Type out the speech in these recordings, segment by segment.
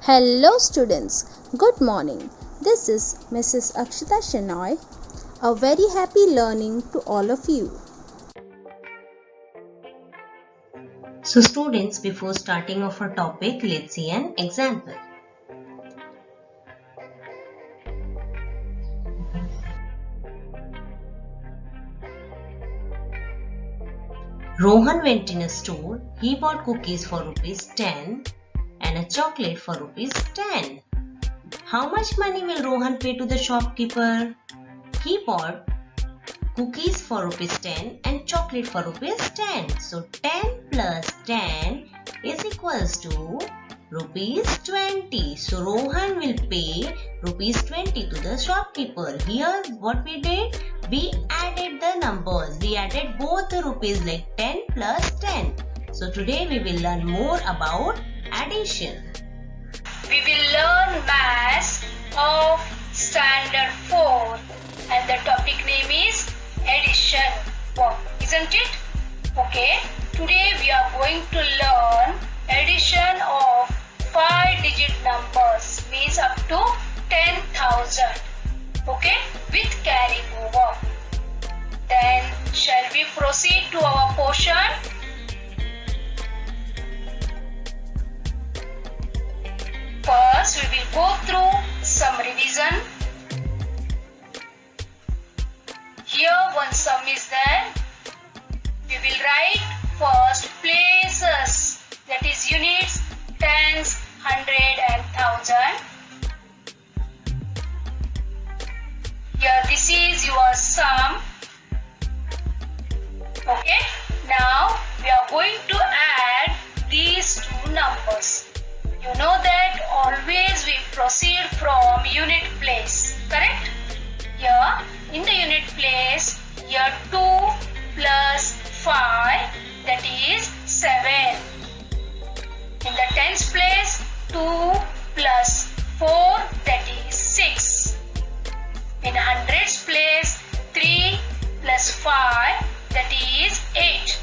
Hello students, good morning. This is Mrs. Akshita Shenoy. A very happy learning to all of you. So students, before starting off our topic, let's see an example. Rohan went in a store. He bought cookies for ₹10 and a chocolate for ₹10. How much money will Rohan pay to the shopkeeper? He bought cookies for ₹10 and chocolate for ₹10. So 10 plus 10 is equals to ₹20. So Rohan will pay ₹20 to the shopkeeper. Here what we did? We added the numbers. We added both the rupees like 10 plus 10. So today we will learn more about addition. We will learn maths of standard 4 and the topic name is addition. Wow, isn't it? Okay, today we are going to learn addition of 5-digit numbers, means up to 10,000. Okay, with carrying over. Then shall we proceed to our portion? First, we will go through some revision. Here one sum is there. We will write first places, that is units, tens, hundred and thousand. Here this is your sum. Okay, now we are going to add these two numbers. You know that always we proceed from unit place, correct? Here in the unit place, here 2 plus 5, that is 7. In the tens place, 2 plus 4, that is 6. In hundreds place, 3 plus 5, that is 8.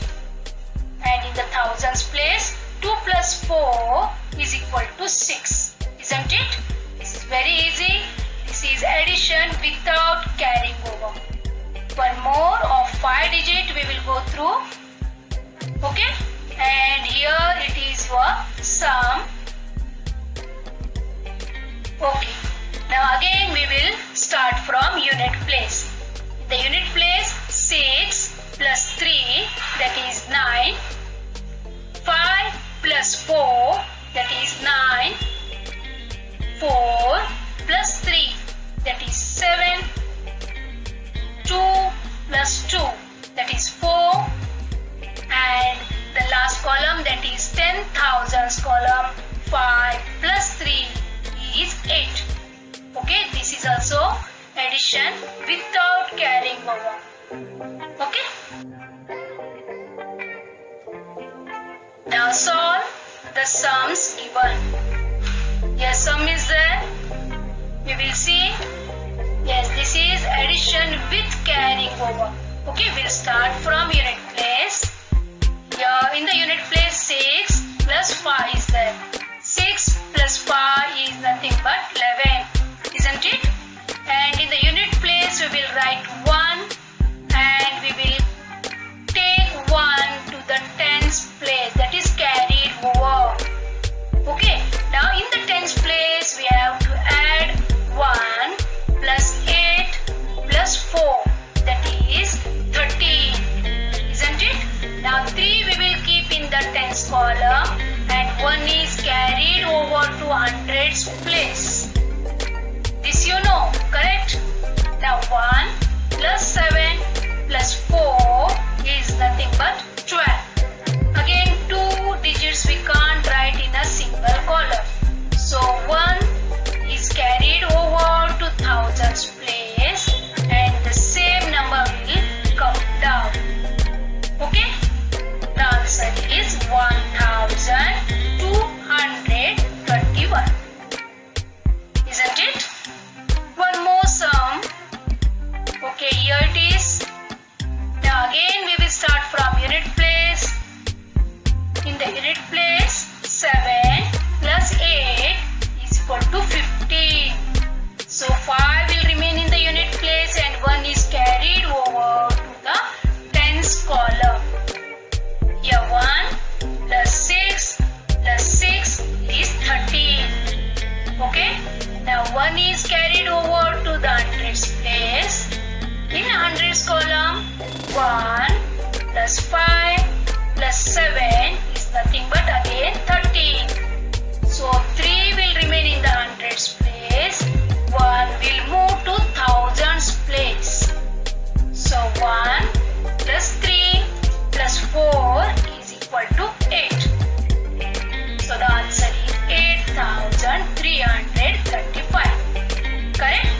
And in the thousands place, 2 plus 4 is equal to 6. Isn't it? This is very easy. This is addition without carrying over. One more of 5 digit we will go through. Okay? And here it is your sum. Okay. Now again we will start from unit place. The unit place 6 plus 3, that is 9. 5 plus 4, that is 9. 4 plus 3, that is 7. 2 plus 2, that is 4. And the last column, that is 10,000s column, 5 plus 3 is 8. Okay, this is also addition without carrying over. Okay. Now solve the sums given. Here sum is there. We will see. Yes, this is addition with carrying over. Okay, we'll start from unit place. Here in the unit place 6 plus 5 is there. 6 plus 5 is nothing but 11. Isn't it? And in the unit place we will write 1 and we will take 1 to the tens place, that is carried over. Okay, now in the tens place we have to add 1 plus 8 plus 4, that is 13. Isn't it? Now 3 we will keep in the tens column and 1 is carried over to hundreds place. This you know, correct? Now 1 plus 7 plus 4 is nothing but 12. Again 2 digits we can't write in a single column. So 1 is carried over to thousands place and the same number will come down. Okay? The answer is 1221. Isn't it? One more sum. Okay, here it is. Now again we will start from unit place 7 is nothing but again 13. So 3 will remain in the hundreds place. 1 will move to thousands place. So 1 plus 3 plus 4 is equal to 8. So the answer is 8,335. Correct?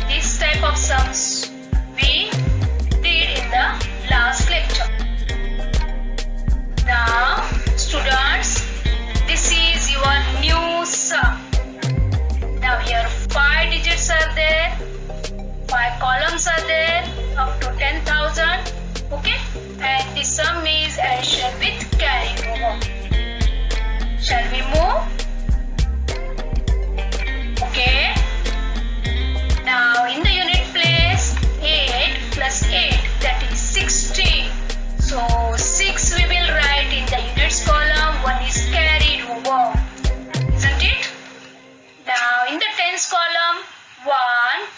This type of sums we did in the last lecture. Now students, this is your new sum. Now here 5 digits are there, 5 columns are there up to 10,000. Okay, and the sum is addition with carrying over. Shall we move? Okay. Now in the unit place, 8 plus 8, that is 16. So 6 we will write in the units column, 1 is carried over, isn't it? Now in the tens column, 1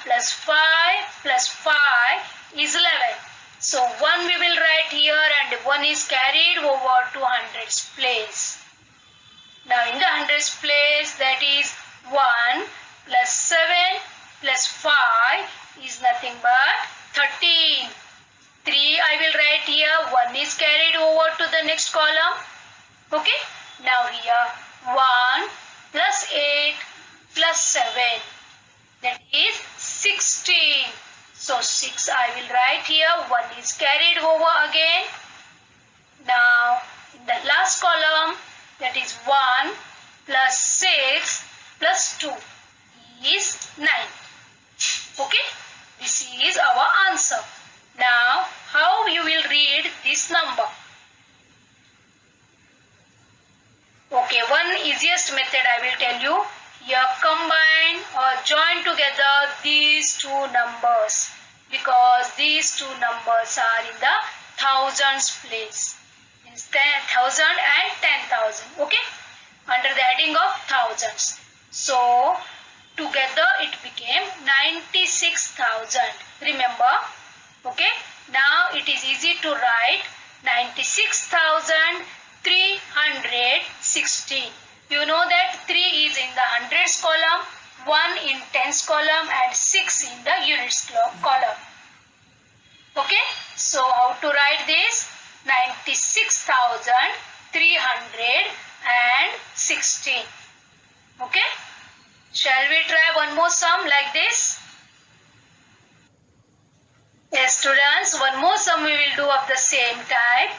plus 5 plus 5 is 11. So 1 we will write here and 1 is carried over to hundreds place. Now in the hundreds place, that is 1 plus 7 plus 5 is nothing but 13. 3 I will write here, 1 is carried over to the next column. Okay. Now here 1 plus 8 plus 7, that is 16. So 6 I will write here, 1 is carried over again. Now in the last column, that is 1 plus 6 plus 2 is 9. Okay, this is our answer. Now how you will read this number? Okay, one easiest method I will tell you. Here combine or join together these two numbers, because these two numbers are in the thousands place. It's 10,000 and 10,000. Okay, under the heading of thousands. So together it became 96,000. Remember? Okay. Now it is easy to write 96,316. You know that 3 is in the hundreds column, 1 in tens column and 6 in the units column. Okay. So how to write this? 96,316. Okay. Shall we try one more sum like this? Yes students, one more sum we will do of the same type.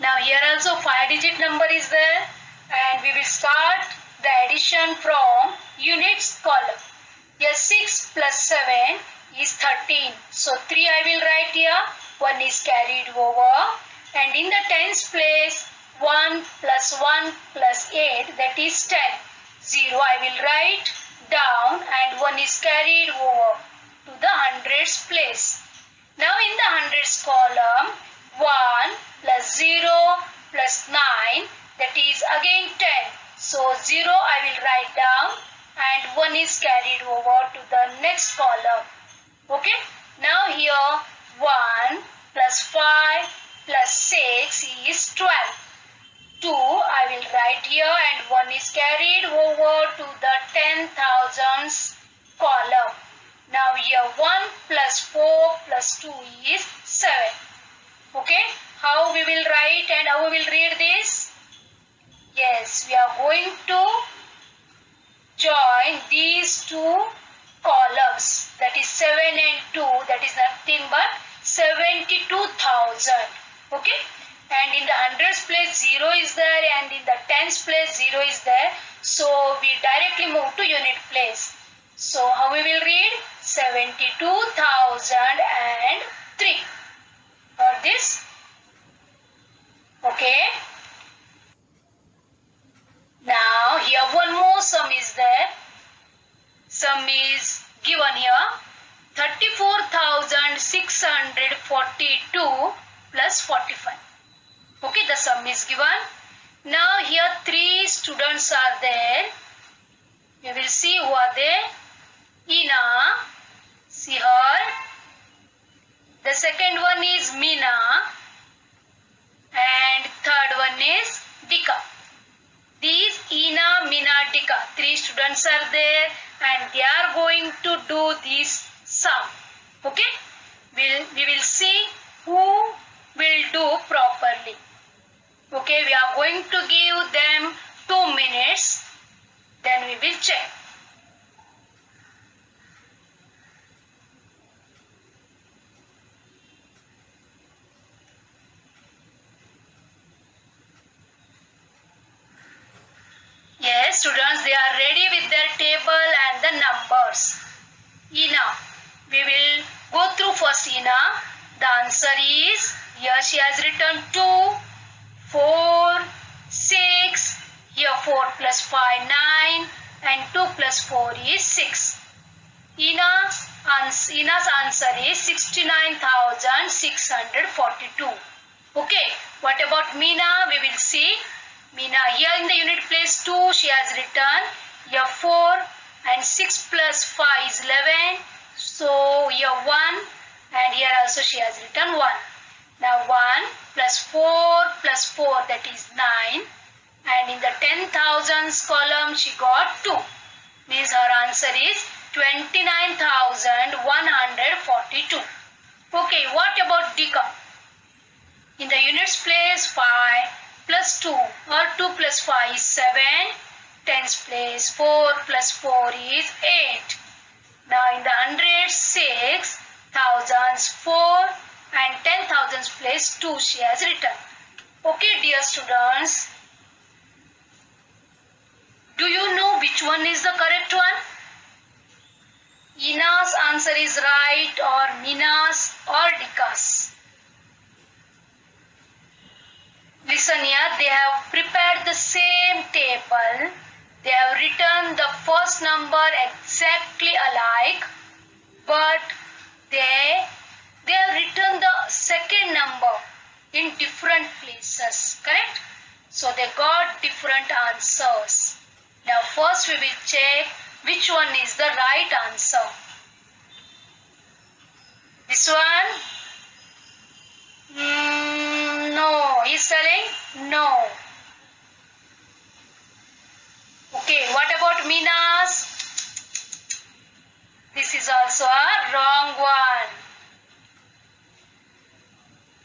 Now here also 5-digit number is there, and we will start the addition from units column. Here 6 plus 7 is 13. So 3 I will write here, 1 is carried over, and in the tens place 1 plus 1 plus 8, that is 10. 0 I will write down and 1 is carried over to the hundreds place. Now in the hundreds column, 1 plus 0 plus 9, that is again 10. So 0 I will write down and 1 is carried over to the next column. Okay. Now here 1 plus 5 plus 6 is 12. 2 I will write here and 1 is carried over to the 10,000s column. Now here 1 plus 4 plus 2 is 7. Okay. How we will write and how we will read this? Yes, we are going to join these two columns, that is 7 and 2, that is nothing but 72,000. Okay. And in the hundreds place 0 is there, and in the tens place 0 is there. So we directly move to unit place. So how we will read? 72,003. Got this? Okay. Now here one more sum is there. Sum is given here. 34,642 plus 45. Okay, the sum is given. Now here 3 students are there. You will see who are they. Ina, see her. The second one is Meena. and third one is Dika. These Ina, Mina, Dika, 3 students are there and they are going to do this sum. Okay? We will see who will do properly. Okay, we are going to give them 2 minutes. Then we will check. Yes, students, they are ready with their table and the numbers. Ina, we will go through first Ina. The answer is, here she has written 2, 4, 6, here 4 plus 5, 9 and 2 plus 4 is 6. Ina's answer is 69,642. Okay, what about Meena? We will see. Meena, here in the unit place 2, she has written here 4 and 6 plus 5 is 11. So here 1 and here also she has written 1. Now 1 plus 4 plus 4, that is 9. And in the 10,000s column she got 2. Means her answer is 29,142. Okay, what about Dika? In the units place 5 plus 2 or 2 plus 5 is 7. Tens place 4 plus 4 is 8. Now in the hundreds 6, thousands 4 and 10,000s place 2 she has written. Okay dear students, do you know which one is the correct one? Ina's answer is right or Mina's or Dika's? Listen here, they have prepared the same table. They have written the first number exactly alike, but they have written the second number in different places, correct? So they got different answers. Now first we will check which one is the right answer. This one? No. He's telling no. Okay, what about Mina's? This is also a wrong one.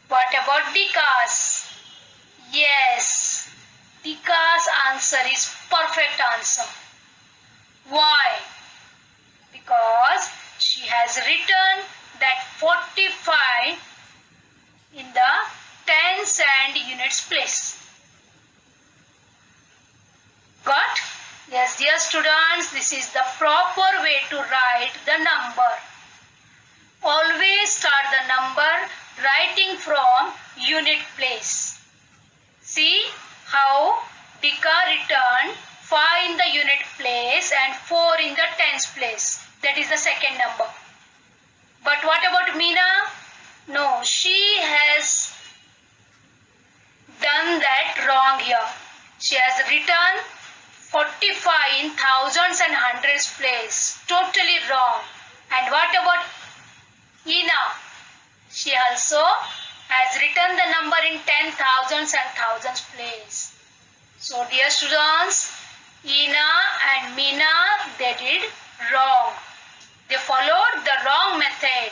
What about Dika's? Yes, Dika's answer is perfect answer. Why? Because she has written that 45 in the tens and units place. Got? Yes, dear students, this is the proper way to write the number. Always start the number writing from unit place. See how Dika returned 5 in the unit place and 4 in the tens place. That is the second number. But what about Meena? No, she has done that wrong here. She has written 45 in thousands and hundreds place. Totally wrong. And what about Ina? She also has written the number in 10,000s and thousands place. So dear students, Ina and Meena, they did wrong. They followed the wrong method.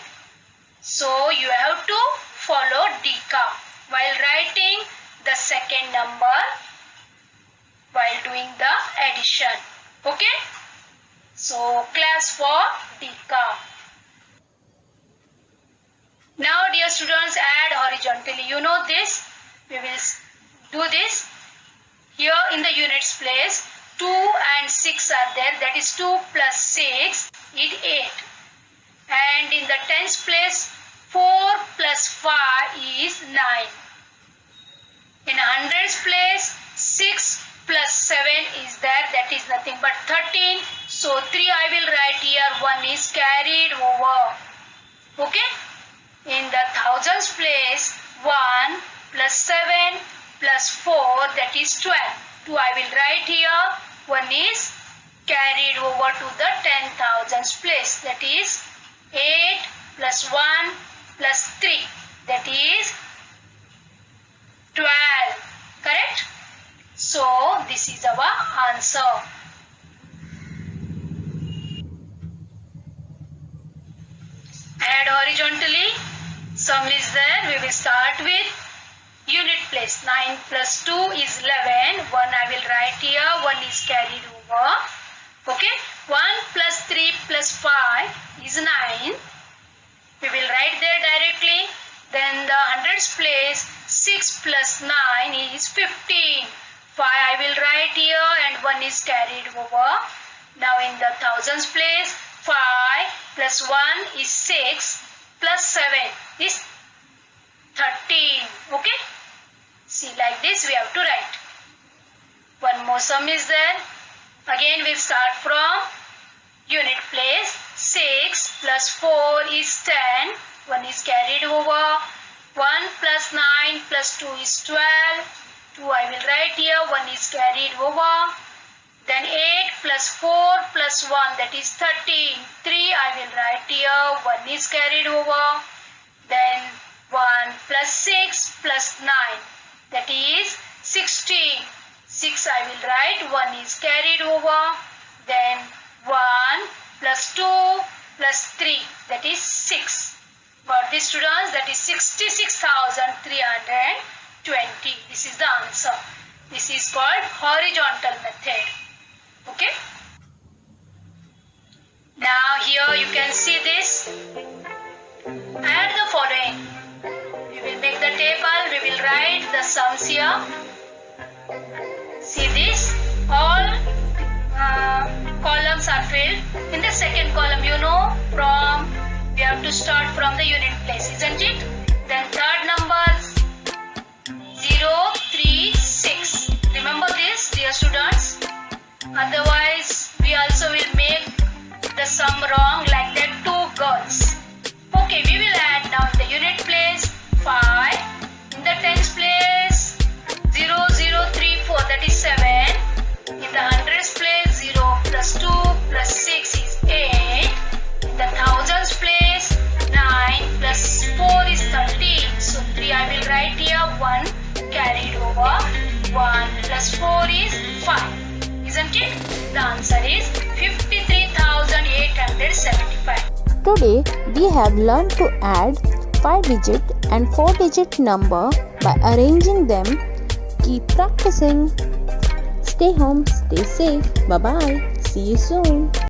So you have to follow Dika while writing the second number while doing the addition. Okay? So class for Dika. Now dear students, add horizontally. You know this. We will do this. Here in the units place 2 and 6 are there. That is 2 plus 6 is 8. And in the tens place 4 plus 5 is 9. In hundreds place 6 plus 7 is there. That is nothing but 13. So 3 I will write here. 1 is carried over. Okay. In the thousands place 1 plus 7 plus 4, that is 12. 2 I will write here. 1 is carried over to the 10,000s place. That is 8 plus 1 plus 3. That is 12. Correct? So this is our answer. Add horizontally. Sum is there. We will start with unit place. 9 plus 2 is 11. 1 I will write here. 1 is carried over. Okay. 1 plus 3 plus 5 is 9. We will write there directly. Then the hundreds place, 6 plus 9 is 15. 5 I will write here and 1 is carried over. Now in the thousands place, 5 plus 1 is 6 plus 7 is 13. Okay. See, like this we have to write. One more sum is there. Again we'll start from unit place. 6 plus 4 is 10. 1 is carried over. 1 plus 9 plus 2 is 12. 2 I will write here. 1 is carried over. Then 8 plus 4 plus 1, that is 13. 3 I will write here. 1 is carried over. Then 1 plus 6 plus 9, that is 16. 6 I will write. 1 is carried over. Then 1 plus 2 plus 3, that is 6. Got this, students? That is 66,320. This is the answer. This is called horizontal method. Okay. Now here you can see this. Add the following. We will make the table. We will write the sums here. See this. All columns are filled. In the second column, you know, we have to start from the unit place, isn't it? Then third numbers 0, 3, 6. Remember this, dear students. Otherwise, we also will make the sum wrong, like that 2 girls. Okay, we will add now in the unit place 5. In the tens place 0, 0, 3, 4, that is 7. In the hundreds place 0 plus 2 plus 6 is 8. In the thousands place 9 plus 4 is 13. So 3 I will write here. 1 carried over. 1 plus 4 is 5. Isn't it? The answer is 53,875. Today we have learned to add 5-digit and 4-digit number by arranging them. Keep practicing. Stay home, stay safe. Bye bye. See you soon.